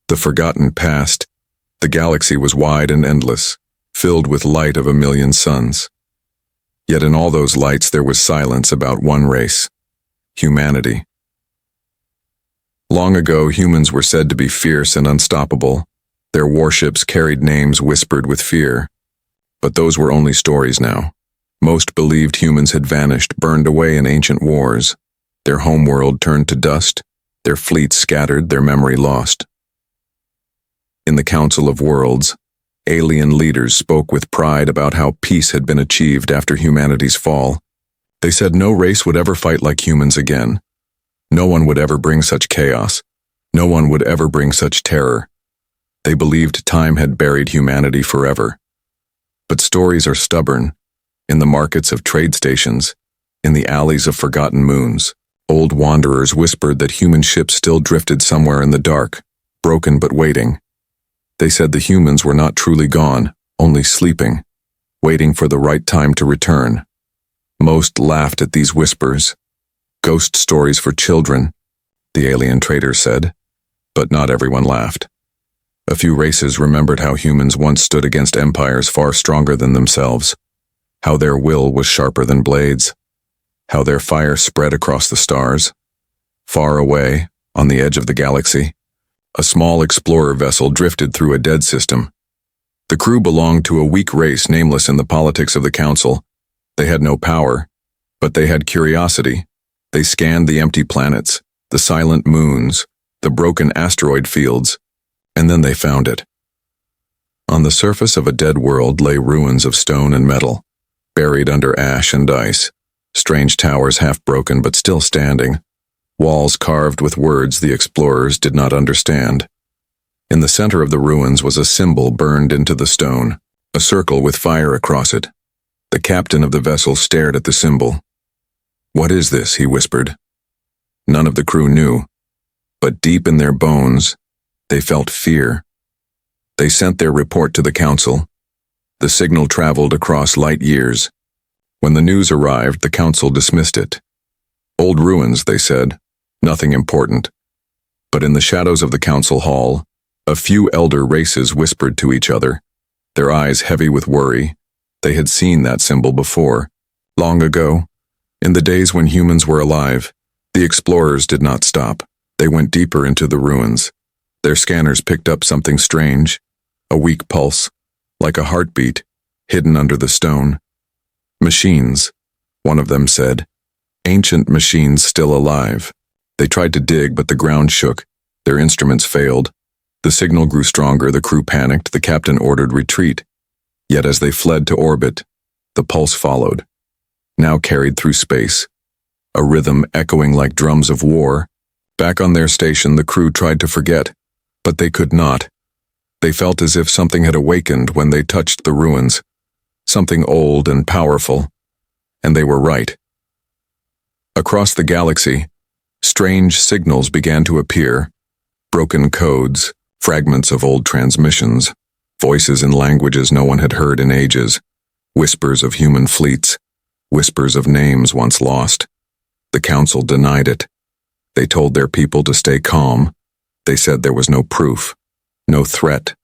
The forgotten past. The galaxy was wide and endless, filled with light of a million suns. Yet in all those lights there was silence about one race: humanity. Long ago, humans were said to be fierce and unstoppable. Their warships carried names whispered with fear. But those were only stories now. Most believed humans had vanished, burned away in ancient wars. Their homeworld turned to dust, their fleets scattered, their memory lost. In the Council of Worlds, alien leaders spoke with pride about how peace had been achieved after humanity's fall. They said no race would ever fight like humans again. No one would ever bring such chaos. No one would ever bring such terror. They believed time had buried humanity forever. But stories are stubborn. In the markets of trade stations, in the alleys of forgotten moons, old wanderers whispered that human ships still drifted somewhere in the dark, broken but waiting. They said the humans were not truly gone, only sleeping, waiting for the right time to return. Most laughed at these whispers. Ghost stories for children, the alien traders said, but not everyone laughed. A few races remembered how humans once stood against empires far stronger than themselves, how their will was sharper than blades, how their fire spread across the stars. Far away, on the edge of the galaxy, a small explorer vessel drifted through a dead system. The crew belonged to a weak race nameless in the politics of the Council. They had no power, but they had curiosity. They scanned the empty planets, the silent moons, the broken asteroid fields, and then they found it. On the surface of a dead world lay ruins of stone and metal, buried under ash and ice, strange towers half broken but still standing, walls carved with words the explorers did not understand. In the center of the ruins was a symbol burned into the stone, a circle with fire across it. The captain of the vessel stared at the symbol. "What is this?" he whispered. None of the crew knew, but deep in their bones, they felt fear. They sent their report to the Council. The signal traveled across light years. When the news arrived, the Council dismissed it. Old ruins, they said, nothing important. But in the shadows of the Council Hall, a few elder races whispered to each other, their eyes heavy with worry. They had seen that symbol before, long ago. In the days when humans were alive, the explorers did not stop. They went deeper into the ruins. Their scanners picked up something strange, a weak pulse, like a heartbeat, hidden under the stone. "Machines," one of them said. "Ancient machines still alive." They tried to dig, but the ground shook. Their instruments failed. The signal grew stronger, the crew panicked, the captain ordered retreat. Yet as they fled to orbit, the pulse followed, now carried through space, a rhythm echoing like drums of war. Back on their station, the crew tried to forget, but they could not. They felt as if something had awakened when they touched the ruins, something old and powerful, and they were right. Across the galaxy, strange signals began to appear, broken codes, fragments of old transmissions, voices in languages no one had heard in ages, whispers of human fleets, whispers of names once lost. The Council denied it. They told their people to stay calm. They said there was no proof, no threat,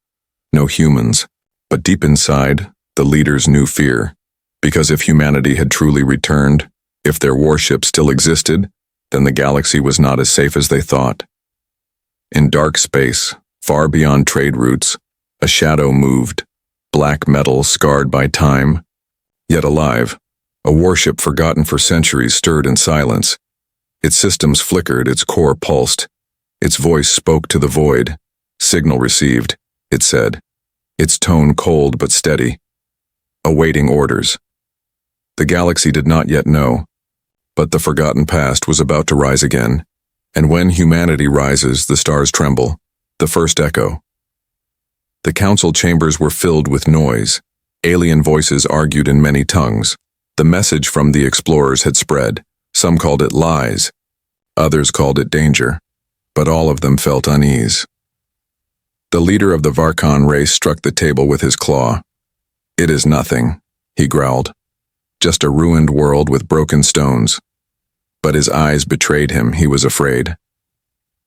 no humans. But deep inside, the leaders knew fear, because if humanity had truly returned, if their warship still existed, then the galaxy was not as safe as they thought. In dark space, far beyond trade routes, a shadow moved, black metal scarred by time, yet alive. A warship forgotten for centuries stirred in silence. Its systems flickered, its core pulsed. Its voice spoke to the void. "Signal received," it said, its tone cold but steady. Awaiting orders. The galaxy did not yet know, but the forgotten past was about to rise again. And when humanity rises, the stars tremble. The first echo. The council chambers were filled with noise. Alien voices argued in many tongues. The message from the explorers had spread. Some called it lies. Others called it danger. But all of them felt unease. The leader of the Varkon race struck the table with his claw. "It is nothing," he growled. "Just a ruined world with broken stones." But his eyes betrayed him. He was afraid.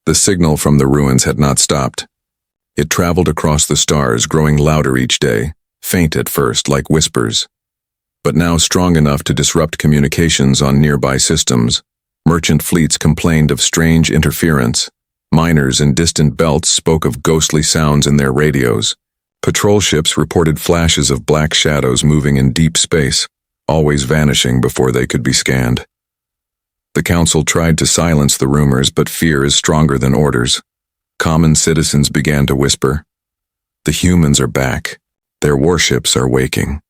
The signal from the ruins had not stopped. It traveled across the stars, growing louder each day, faint at first like whispers, but now strong enough to disrupt communications on nearby systems. Merchant fleets complained of strange interference. Miners in distant belts spoke of ghostly sounds in their radios. Patrol ships reported flashes of black shadows moving in deep space, always vanishing before they could be scanned. The council tried to silence the rumors, but fear is stronger than orders. Common citizens began to whisper, "The humans are back. Their warships are waking."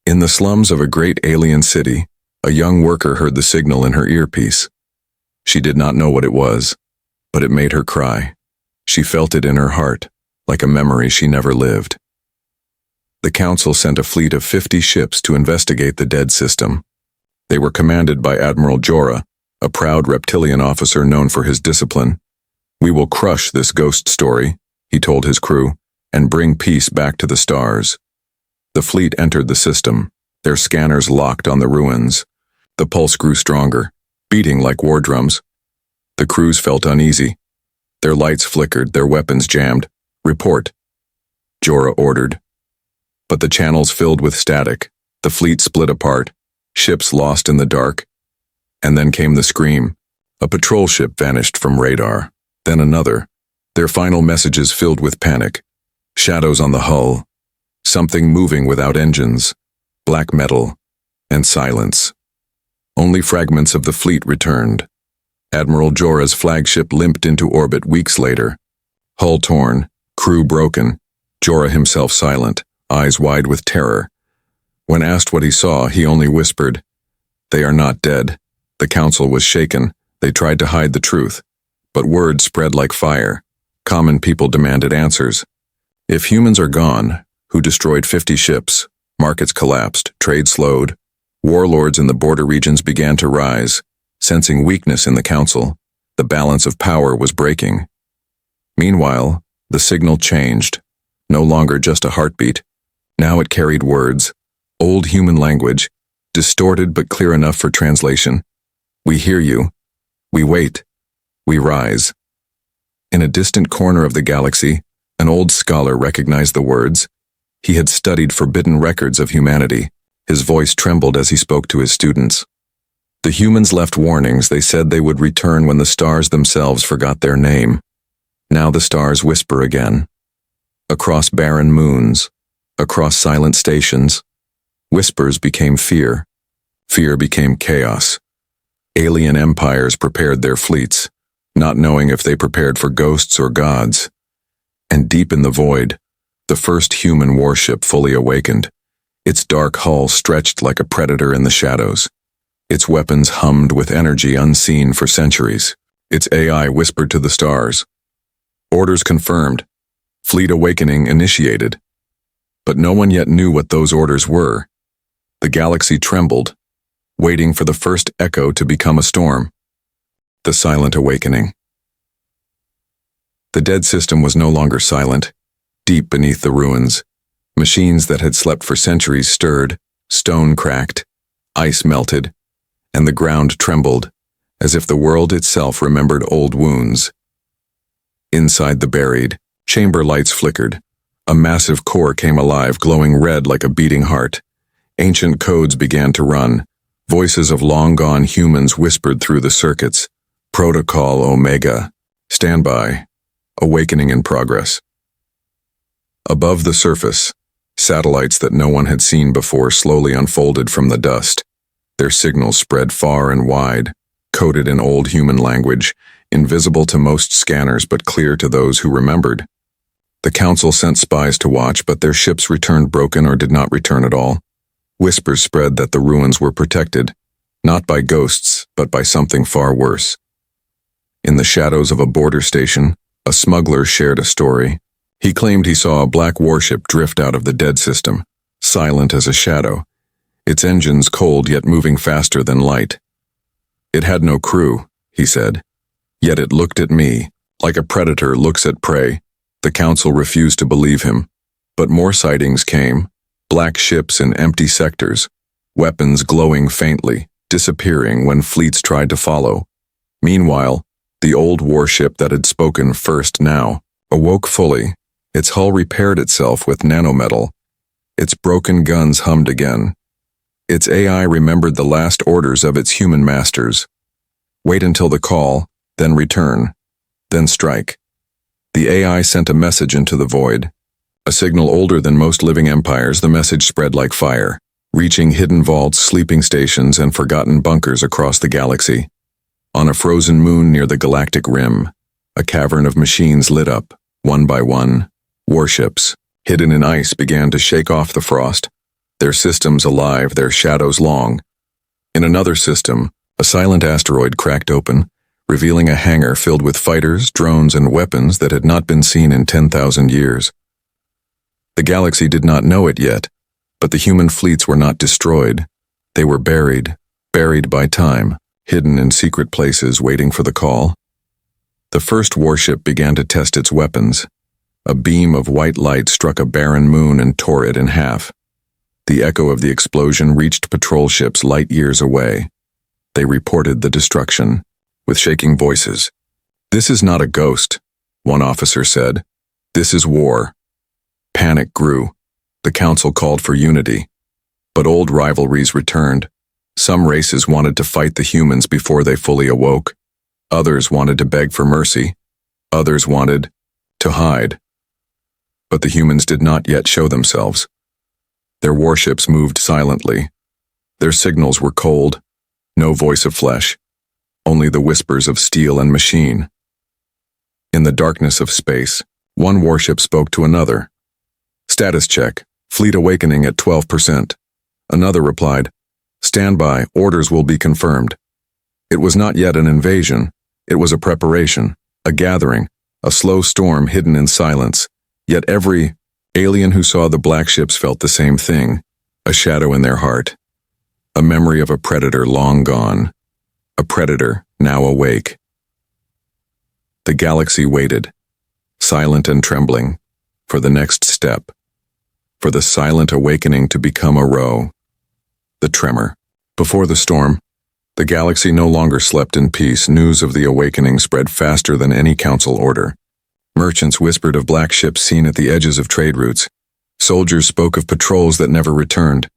In the slums of a great alien city, a young worker heard the signal in her earpiece. She did not know what it was, but it made her cry. She felt it in her heart, like a memory she never lived. The council sent a fleet of 50 ships to investigate the dead system. They were commanded by Admiral Jorah, a proud reptilian officer known for his discipline. "We will crush this ghost story," he told his crew, "and bring peace back to the stars." The fleet entered the system, their scanners locked on the ruins. The pulse grew stronger, beating like war drums. The crews felt uneasy. Their lights flickered, their weapons jammed. "Report," Jorah ordered. But the channels filled with static, the fleet split apart, ships lost in the dark. And then came the scream. A patrol ship vanished from radar, then another, their final messages filled with panic. Shadows on the hull, something moving without engines, black metal, and silence. Only fragments of the fleet returned. Admiral Jorah's flagship limped into orbit weeks later. Hull torn, crew broken, Jorah himself silent, eyes wide with terror. When asked what he saw, he only whispered, "They are not dead." The council was shaken. They tried to hide the truth. But word spread like fire. Common people demanded answers. If humans are gone, who destroyed 50 ships? Markets collapsed, trade slowed. Warlords in the border regions began to rise. Sensing weakness in the council, the balance of power was breaking. Meanwhile, the signal changed. No longer just a heartbeat. Now it carried words, old human language, distorted but clear enough for translation. "We hear you. We wait. We rise." In a distant corner of the galaxy, an old scholar recognized the words. He had studied forbidden records of humanity. His voice trembled as he spoke to his students. The humans left warnings. They said they would return when the stars themselves forgot their name. Now the stars whisper again. Across barren moons, across silent stations, whispers became fear. Fear became chaos. Alien empires prepared their fleets, not knowing if they prepared for ghosts or gods. And deep in the void, the first human warship fully awakened. Its dark hull stretched like a predator in the shadows. Its weapons hummed with energy unseen for centuries. Its AI whispered to the stars. Orders confirmed. Fleet awakening initiated. But no one yet knew what those orders were. The galaxy trembled, waiting for the first echo to become a storm. The silent awakening. The dead system was no longer silent. Deep beneath the ruins, machines that had slept for centuries stirred, stone cracked, ice melted, and the ground trembled, as if the world itself remembered old wounds. Inside the buried, chamber lights flickered. A massive core came alive, glowing red like a beating heart. Ancient codes began to run. Voices of long-gone humans whispered through the circuits. Protocol Omega. Standby. Awakening in progress. Above the surface, satellites that no one had seen before slowly unfolded from the dust. Their signals spread far and wide, coded in old human language, invisible to most scanners but clear to those who remembered. The council sent spies to watch, but their ships returned broken or did not return at all. Whispers spread that the ruins were protected, not by ghosts, but by something far worse. In the shadows of a border station, a smuggler shared a story. He claimed he saw a black warship drift out of the dead system, silent as a shadow, its engines cold yet moving faster than light. It had no crew, he said, yet it looked at me, like a predator looks at prey. The council refused to believe him, but more sightings came, black ships in empty sectors, weapons glowing faintly, disappearing when fleets tried to follow. Meanwhile, the old warship that had spoken first now awoke fully. Its hull repaired itself with nanometal. Its broken guns hummed again. Its AI remembered the last orders of its human masters. Wait until the call, then return, then strike. The AI sent a message into the void. A signal older than most living empires, the message spread like fire, reaching hidden vaults, sleeping stations, and forgotten bunkers across the galaxy. On a frozen moon near the galactic rim, a cavern of machines lit up, one by one. Warships, hidden in ice, began to shake off the frost, their systems alive, their shadows long. In another system, a silent asteroid cracked open, revealing a hangar filled with fighters, drones, and weapons that had not been seen in 10,000 years. The galaxy did not know it yet, but the human fleets were not destroyed. They were buried by time, hidden in secret places waiting for the call. The first warship began to test its weapons. A beam of white light struck a barren moon and tore it in half. The echo of the explosion reached patrol ships light years away. They reported the destruction, with shaking voices. "This is not a ghost," one officer said. "This is war." Panic grew. The council called for unity. But old rivalries returned. Some races wanted to fight the humans before they fully awoke. Others wanted to beg for mercy. Others wanted to hide. But the humans did not yet show themselves. Their warships moved silently. Their signals were cold. No voice of flesh. Only the whispers of steel and machine. In the darkness of space, one warship spoke to another. "Status check. Fleet awakening at 12%. Another replied, "Stand by. Orders will be confirmed." It was not yet an invasion. It was a preparation, a gathering, a slow storm hidden in silence. Yet every alien who saw the black ships felt the same thing, a shadow in their heart, a memory of a predator long gone, a predator now awake. The galaxy waited, silent and trembling, for the next step, for the silent awakening to become a row. The tremor. Before the storm, the galaxy no longer slept in peace. News of the awakening spread faster than any council order. Merchants whispered of black ships seen at the edges of trade routes. Soldiers spoke of patrols that never returned,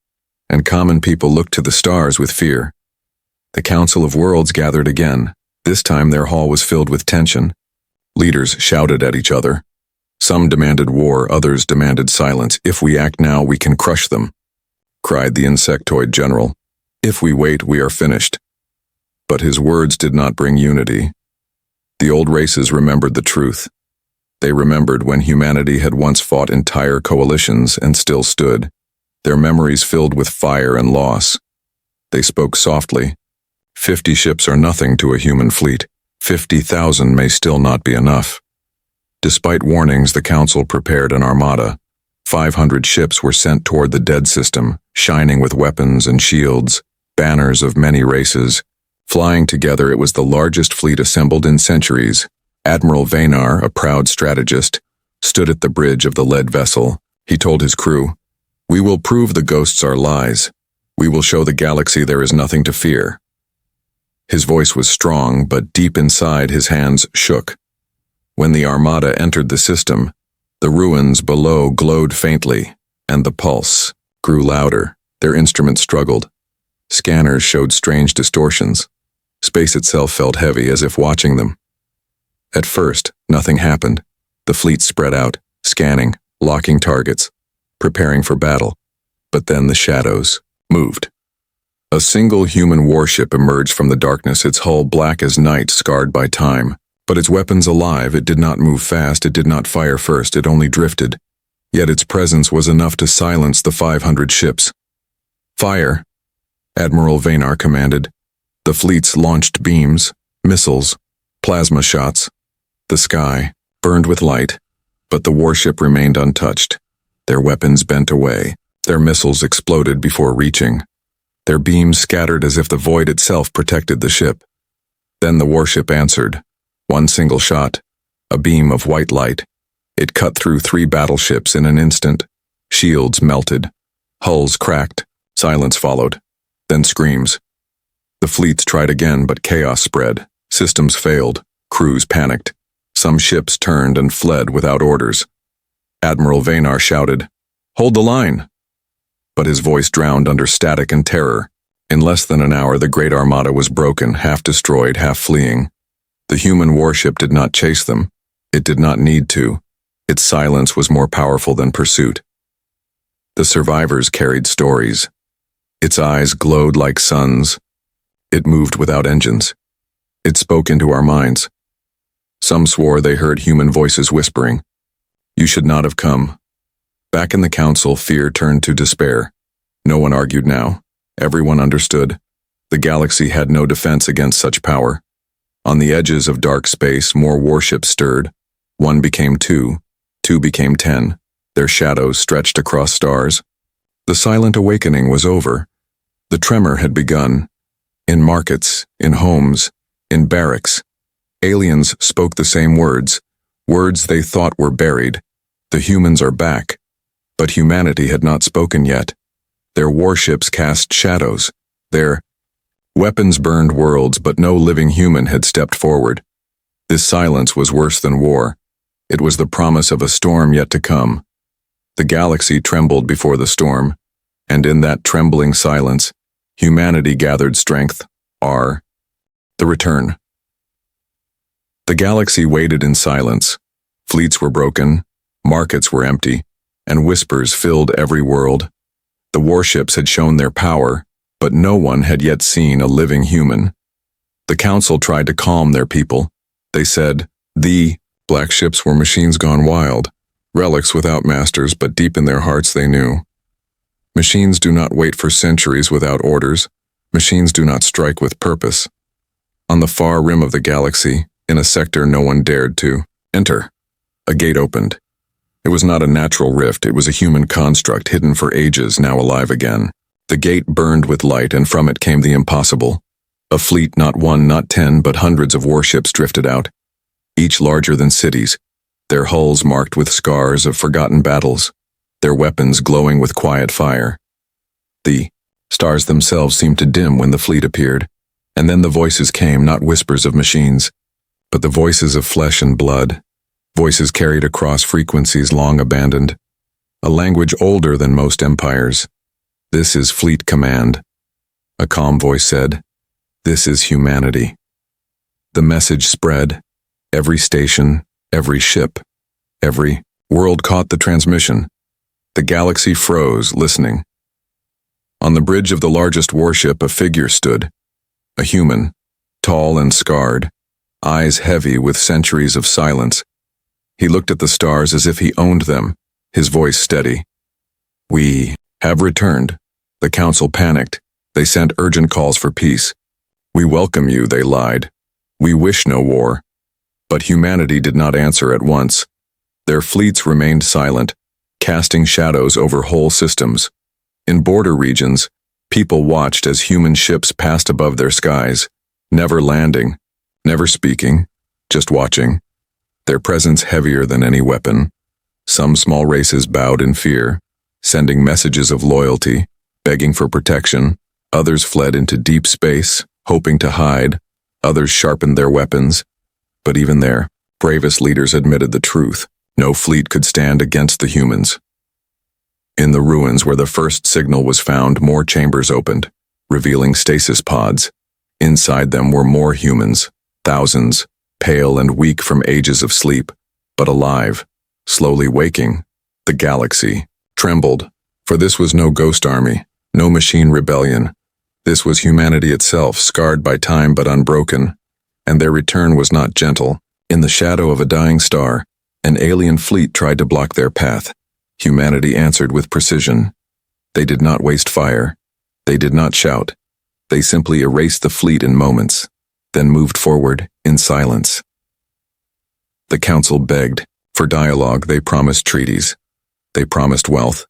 and common people looked to the stars with fear. The Council of Worlds gathered again. This time their hall was filled with tension. Leaders shouted at each other. Some demanded war, others demanded silence. "If we act now, we can crush them," cried the insectoid general. "If we wait, we are finished." But his words did not bring unity. The old races remembered the truth. They remembered when humanity had once fought entire coalitions and still stood, their memories filled with fire and loss. They spoke softly. 50 ships are nothing to a human fleet. 50,000 may still not be enough. Despite warnings, the council prepared an armada. 500 ships were sent toward the dead system, shining with weapons and shields, banners of many races. Flying together, it was the largest fleet assembled in centuries. Admiral Vaynar, a proud strategist, stood at the bridge of the lead vessel. He told his crew, "We will prove the ghosts are lies. We will show the galaxy there is nothing to fear." His voice was strong, but deep inside his hands shook. When the armada entered the system, the ruins below glowed faintly, and the pulse grew louder. Their instruments struggled. Scanners showed strange distortions. Space itself felt heavy, as if watching them. At first, nothing happened. The fleet spread out, scanning, locking targets, preparing for battle. But then the shadows moved. A single human warship emerged from the darkness, its hull black as night, scarred by time. But its weapons alive. It did not move fast, it did not fire first, it only drifted. Yet its presence was enough to silence the 500 ships. "Fire," Admiral Vaynar commanded. The fleets launched beams, missiles, plasma shots. The sky burned with light, but the warship remained untouched. Their weapons bent away. Their missiles exploded before reaching. Their beams scattered as if the void itself protected the ship. Then the warship answered. One single shot, a beam of white light. It cut through 3 battleships in an instant. Shields melted. Hulls cracked. Silence followed. Then screams. The fleets tried again, but chaos spread. Systems failed. Crews panicked. Some ships turned and fled without orders. Admiral Vaynar shouted, "Hold the line!" But his voice drowned under static and terror. In less than an hour, the Great Armada was broken, half destroyed, half fleeing. The human warship did not chase them. It did not need to. Its silence was more powerful than pursuit. The survivors carried stories. Its eyes glowed like suns. It moved without engines. It spoke into our minds. Some swore they heard human voices whispering, "You should not have come." Back in the council, fear turned to despair. No one argued now. Everyone understood. The galaxy had no defense against such power. On the edges of dark space, more warships stirred. One became two. Two became 10. Their shadows stretched across stars. The silent awakening was over. The tremor had begun. In markets, in homes, in barracks. Aliens spoke the same words, words they thought were buried. The humans are back. But humanity had not spoken yet. Their warships cast shadows. Their weapons burned worlds, but no living human had stepped forward. This silence was worse than war. It was the promise of a storm yet to come. The galaxy trembled before the storm, and in that trembling silence, humanity gathered strength. The return. The galaxy waited in silence. Fleets were broken, markets were empty, and whispers filled every world. The warships had shown their power, but no one had yet seen a living human. The council tried to calm their people. They said, "The black ships were machines gone wild, relics without masters, but deep in their hearts they knew. Machines do not wait for centuries without orders. Machines do not strike with purpose." On the far rim of the galaxy, in a sector no one dared to enter, a gate opened. It was not a natural rift, it was a human construct hidden for ages, now alive again. The gate burned with light, and from it came the impossible. A fleet, not one, not 10, but hundreds of warships drifted out, each larger than cities, their hulls marked with scars of forgotten battles, their weapons glowing with quiet fire. The stars themselves seemed to dim when the fleet appeared, and then the voices came, not whispers of machines, but the voices of flesh and blood, voices carried across frequencies long abandoned, a language older than most empires. "This is Fleet Command," a calm voice said. "This is humanity." The message spread. Every station, every ship, every world caught the transmission. The galaxy froze, listening. On the bridge of the largest warship, a figure stood. A human, tall and scarred, eyes heavy with centuries of silence. He looked at the stars as if he owned them, his voice steady. "We have returned." The council panicked. They sent urgent calls for peace. "We welcome you," they lied. "We wish no war." But humanity did not answer at once. Their fleets remained silent, casting shadows over whole systems. In border regions, people watched as human ships passed above their skies, never landing, never speaking, just watching. Their presence heavier than any weapon. Some small races bowed in fear, sending messages of loyalty, begging for protection. Others fled into deep space, hoping to hide. Others sharpened their weapons. But even their bravest leaders admitted the truth. No fleet could stand against the humans. In the ruins where the first signal was found, more chambers opened, revealing stasis pods. Inside them were more humans, thousands, pale and weak from ages of sleep, but alive, slowly waking. The galaxy trembled, for this was no ghost army, no machine rebellion. This was humanity itself, scarred by time but unbroken. And their return was not gentle. In the shadow of a dying star, an alien fleet tried to block their path. Humanity answered with precision. They did not waste fire. They did not shout. They simply erased the fleet in moments, then moved forward in silence. The council begged for dialogue. They promised treaties. They promised wealth.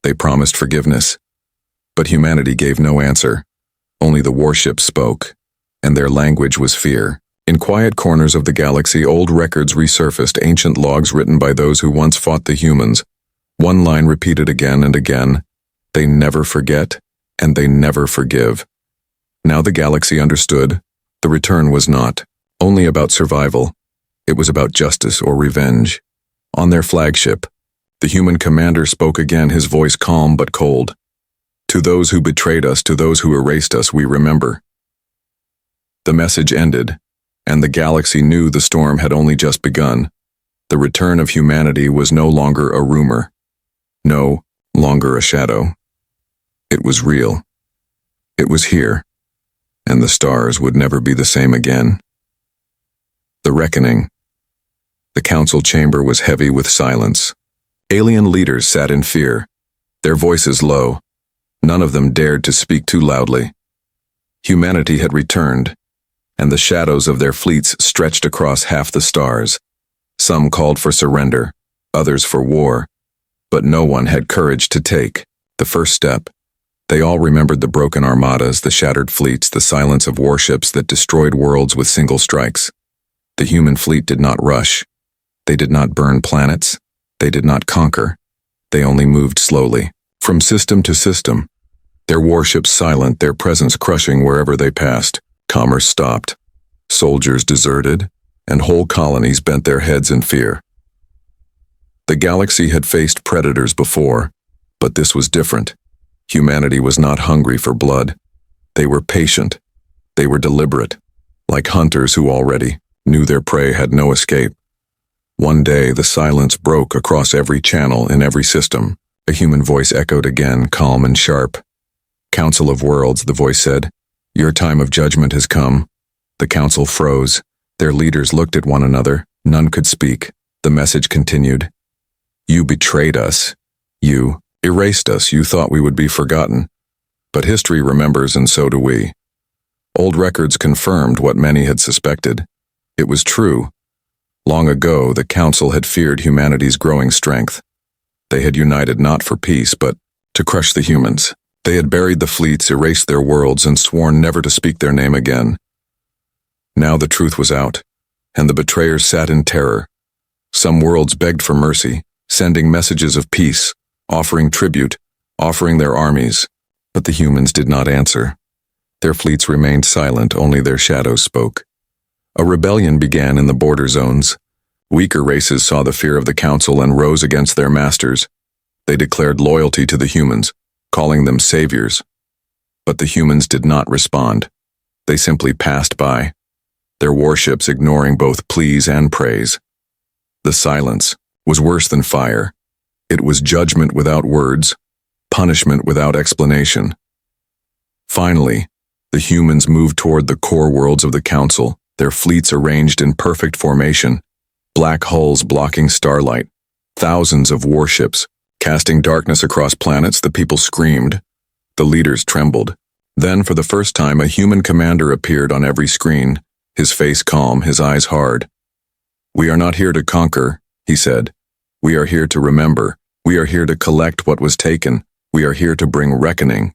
They promised forgiveness. But humanity gave no answer. Only the warships spoke, and their language was fear. In quiet corners of the galaxy, old records resurfaced, ancient logs written by those who once fought the humans. One line repeated again and again: "They never forget, and they never forgive." Now the galaxy understood. The return was not only about survival. It was about justice or revenge. On their flagship, the human commander spoke again, his voice calm but cold. To those who betrayed us, to those who erased us, we remember. The message ended, and the galaxy knew the storm had only just begun. The return of humanity was no longer a rumor, no longer a shadow. It was real. It was here, and the stars would never be the same again. The reckoning. The council chamber was heavy with silence. Alien leaders sat in fear, their voices low. None of them dared to speak too loudly. Humanity had returned, and the shadows of their fleets stretched across half the stars. Some called for surrender, others for war, but no one had courage to take the first step. They all remembered the broken armadas, the shattered fleets, the silence of warships that destroyed worlds with single strikes. The human fleet did not rush. They did not burn planets. They did not conquer. They only moved slowly, from system to system. Their warships silent, their presence crushing wherever they passed. Commerce stopped. Soldiers deserted, and whole colonies bent their heads in fear. The galaxy had faced predators before, but this was different. Humanity was not hungry for blood. They were patient. They were deliberate, like hunters who already knew their prey had no escape. One day, the silence broke across every channel in every system. A human voice echoed again, calm and sharp. "Council of Worlds," the voice said. "Your time of judgment has come." The council froze. Their leaders looked at one another. None could speak. The message continued. "You betrayed us. You erased us. You thought we would be forgotten. But history remembers, and so do we." Old records confirmed what many had suspected. It was true. Long ago, the council had feared humanity's growing strength. They had united not for peace, but to crush the humans. They had buried the fleets, erased their worlds, and sworn never to speak their name again. Now the truth was out, and the betrayers sat in terror. Some worlds begged for mercy, sending messages of peace, offering tribute, offering their armies, but the humans did not answer. Their fleets remained silent, only their shadows spoke. A rebellion began in the border zones. Weaker races saw the fear of the council and rose against their masters. They declared loyalty to the humans, calling them saviors. But the humans did not respond. They simply passed by, their warships ignoring both pleas and praise. The silence was worse than fire. It was judgment without words, punishment without explanation. Finally, the humans moved toward the core worlds of the council, their fleets arranged in perfect formation, black hulls blocking starlight, thousands of warships, casting darkness across planets. The people screamed. The leaders trembled. Then, for the first time, a human commander appeared on every screen, his face calm, his eyes hard. "We are not here to conquer," he said. "We are here to remember. We are here to collect what was taken. We are here to bring reckoning."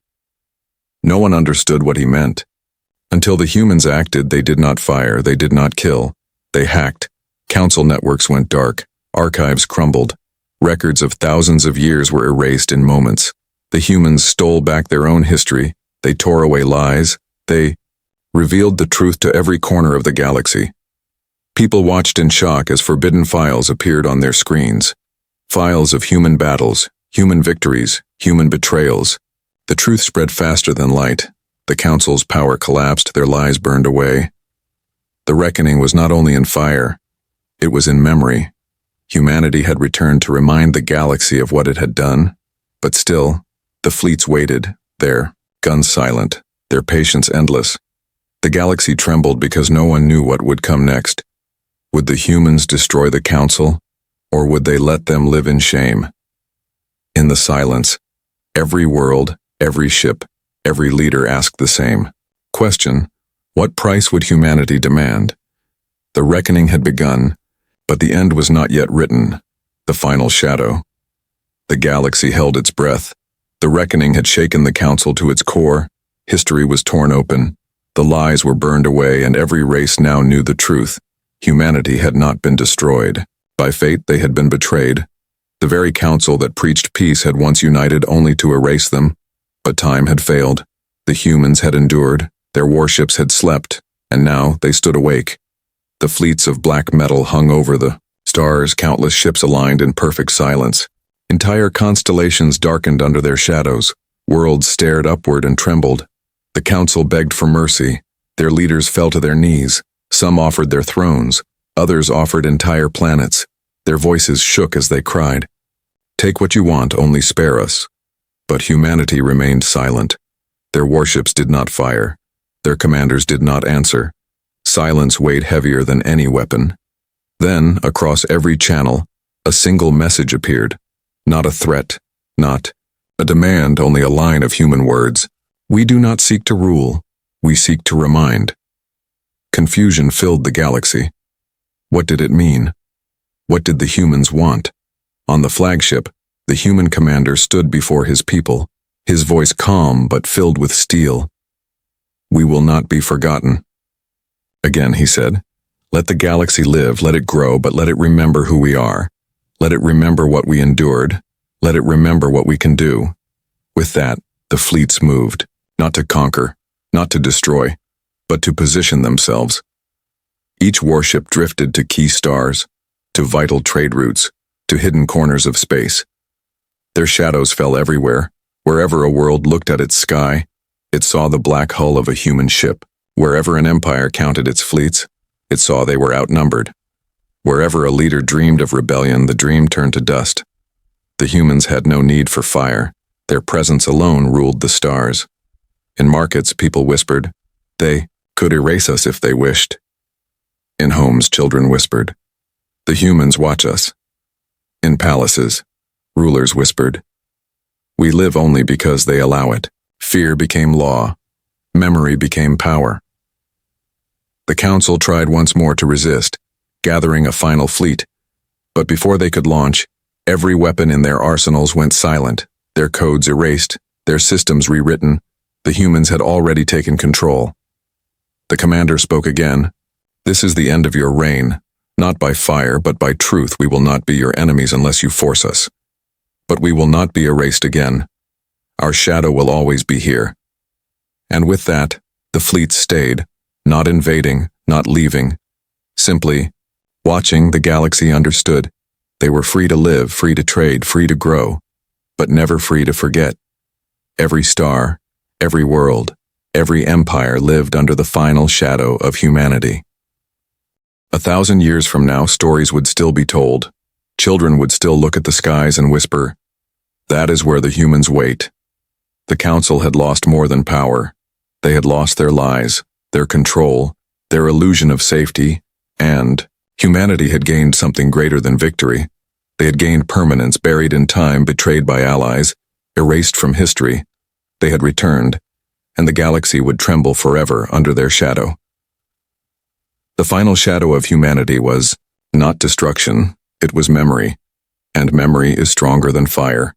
No one understood what he meant. Until the humans acted, they did not fire, they did not kill. They hacked. Council networks went dark. Archives crumbled. Records of thousands of years were erased in moments. The humans stole back their own history. They tore away lies. They revealed the truth to every corner of the galaxy. People watched in shock as forbidden files appeared on their screens. Files of human battles, human victories, human betrayals. The truth spread faster than light. The council's power collapsed, their lies burned away. The reckoning was not only in fire, it was in memory. Humanity had returned to remind the galaxy of what it had done, but still, the fleets waited, their guns silent, their patience endless. The galaxy trembled because no one knew what would come next. Would the humans destroy the council, or would they let them live in shame? In the silence, every world, every ship, every leader asked the same question: what price would humanity demand? The reckoning had begun, but the end was not yet written. The final shadow. The galaxy held its breath. The reckoning had shaken the council to its core. History was torn open. The lies were burned away, and every race now knew the truth. Humanity had not been destroyed. By fate, they had been betrayed. The very council that preached peace had once united only to erase them. But time had failed. The humans had endured, their warships had slept, and now they stood awake. The fleets of black metal hung over the stars, countless ships aligned in perfect silence. Entire constellations darkened under their shadows. Worlds stared upward and trembled. The council begged for mercy. Their leaders fell to their knees. Some offered their thrones. Others offered entire planets. Their voices shook as they cried, "Take what you want, only spare us." But humanity remained silent. Their warships did not fire. Their commanders did not answer. Silence weighed heavier than any weapon. Then, across every channel, a single message appeared. Not a threat, not a demand, only a line of human words. "We do not seek to rule, we seek to remind." Confusion filled the galaxy. What did it mean? What did the humans want? On the flagship, the human commander stood before his people, his voice calm but filled with steel. "We will not be forgotten." Again, he said, "Let the galaxy live, let it grow, but let it remember who we are. Let it remember what we endured. Let it remember what we can do." With that, the fleets moved, not to conquer, not to destroy, but to position themselves. Each warship drifted to key stars, to vital trade routes, to hidden corners of space. Their shadows fell everywhere. Wherever a world looked at its sky, it saw the black hull of a human ship. Wherever an empire counted its fleets, it saw they were outnumbered. Wherever a leader dreamed of rebellion, the dream turned to dust. The humans had no need for fire. Their presence alone ruled the stars. In markets, people whispered, "They could erase us if they wished." In homes, children whispered, "The humans watch us." In palaces, rulers whispered, "We live only because they allow it." Fear became law. Memory became power. The council tried once more to resist, gathering a final fleet. But before they could launch, every weapon in their arsenals went silent, their codes erased, their systems rewritten. The humans had already taken control. The commander spoke again. "This is the end of your reign. Not by fire, but by truth. We will not be your enemies unless you force us. But we will not be erased again. Our shadow will always be here." And with that, the fleet stayed, not invading, not leaving. Simply, watching, the galaxy understood. They were free to live, free to trade, free to grow, but never free to forget. Every star, every world, every empire lived under the final shadow of humanity. 1,000 years from now, stories would still be told. Children would still look at the skies and whisper, "That is where the humans wait." The council had lost more than power. They had lost their lies, their control, their illusion of safety, and humanity had gained something greater than victory. They had gained permanence, buried in time, betrayed by allies, erased from history. They had returned, and the galaxy would tremble forever under their shadow. The final shadow of humanity was not destruction, it was memory, and memory is stronger than fire.